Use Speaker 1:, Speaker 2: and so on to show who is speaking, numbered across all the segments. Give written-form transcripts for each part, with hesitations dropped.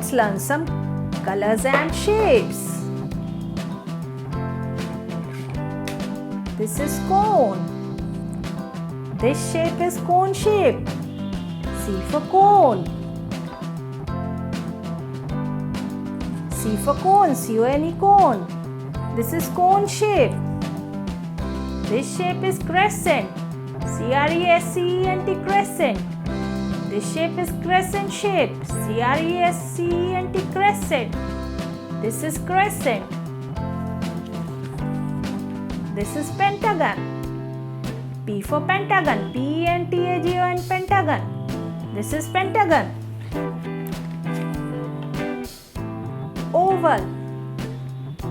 Speaker 1: let's learn some colors and shapes. This is cone. This shape is cone shape. C for cone. C for cone, C-O-N-E cone. This is cone shape. This shape is crescent. C-R-E-S-C-E-N-T crescent. This shape is crescent shape. C-R-E-S-C-E-N-T crescent. This is crescent. This is pentagon. P for pentagon. P-E-N-T-A-G-O-N pentagon. This is pentagon. Oval.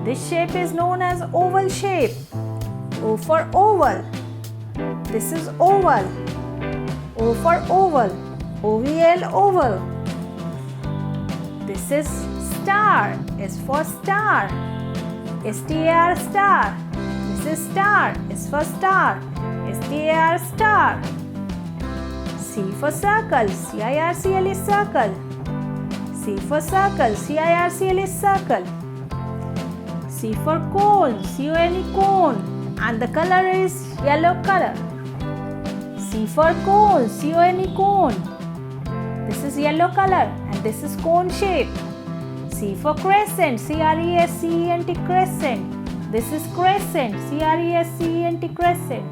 Speaker 1: This shape is known as oval shape. O for oval. This is oval. O for oval. O-V-L oval. This is star. S for star. S-T-A-R star. This is star. S for star. S-T-A-R star. C for circle. C-I-R-C-L is circle. C for circle. C-I-R-C-L is circle. C for cone. C-O-N-E cone. And the color is yellow color. C for cone. C-O-N-E cone. This is yellow color and this is cone shape. C for crescent. C-R-E-S-C-E-N-T crescent. This is crescent. C-R-E-S-C-E-N-T crescent.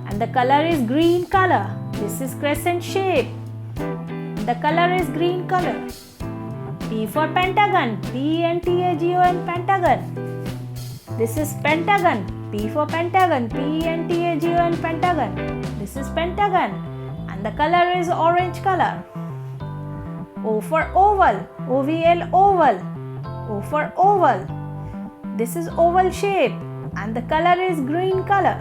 Speaker 1: And the color is green color. This is crescent shape. The color is green color. P for pentagon. P-E-N-T-A-G-O-N pentagon. This is pentagon. P for pentagon. P-E-N-T-A-G-O-N pentagon. This is pentagon. And the color is orange color. O for oval. O-V-L oval. O for oval. This is oval shape. And the color is green color.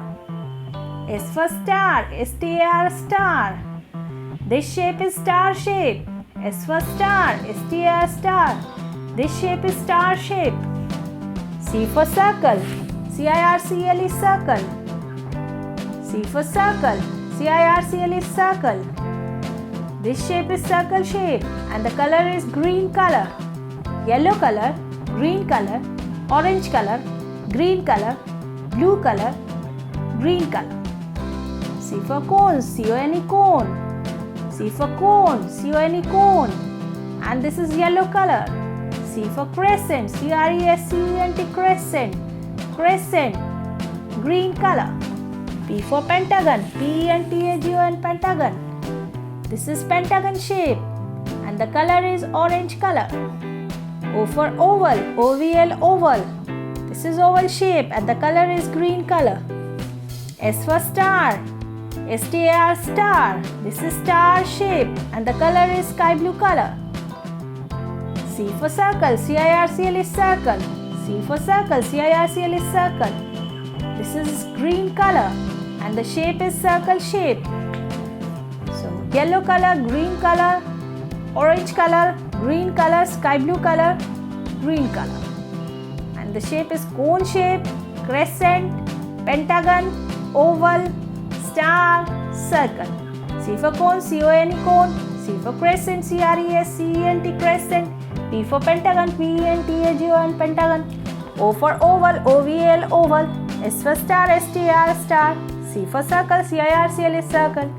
Speaker 1: S for star. S-T-A-R star. This shape is star shape. S for star. S-T-A-R star. This shape is star shape. C for circle. C-I-R-C-L is circle. C for circle. C-I-R-C-L is circle. This shape is circle shape and the color is green color, yellow color, green color, orange color, green color, blue color, green color. C for cone. C-O-N-E cone. C for cone. C-O-N-E cone. And this is yellow color. C for crescent. C-R-E-S-C-E-N-T crescent. Crescent. Green color. P for pentagon. P-E-N-T-A-G-O-N pentagon. This is pentagon shape. And the color is orange color. O for oval. O-V-L oval. This is oval shape and the color is green color. S for star. S-T-A-R star. This is star shape and the color is sky blue color. C for circle. C-I-R-C-L is circle. C for circle. C-I-R-C-L is circle. This is green color and the shape is circle shape. So yellow color, green color, orange color, green color, sky blue color, green color. And the shape is cone shape, crescent, pentagon, oval, star, circle. C for cone, C-O-N-E cone. C for crescent, C-R-E-S-C-E-N-T crescent. P for pentagon, P-E-N-T-A-G-O-N pentagon. O for oval, O-V-L oval. S for star, S-T-A-R star. C for circle, C-I-R-C-L is circle.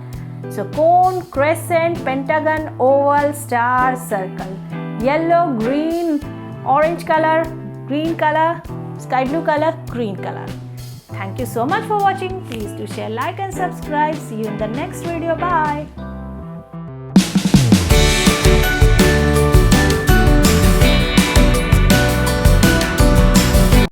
Speaker 1: So cone, crescent, pentagon, oval, star, circle. Yellow, green, orange color, green color, sky blue color, green color. Thank you so much for watching. Please do share, like and subscribe. See you in the next video. Bye.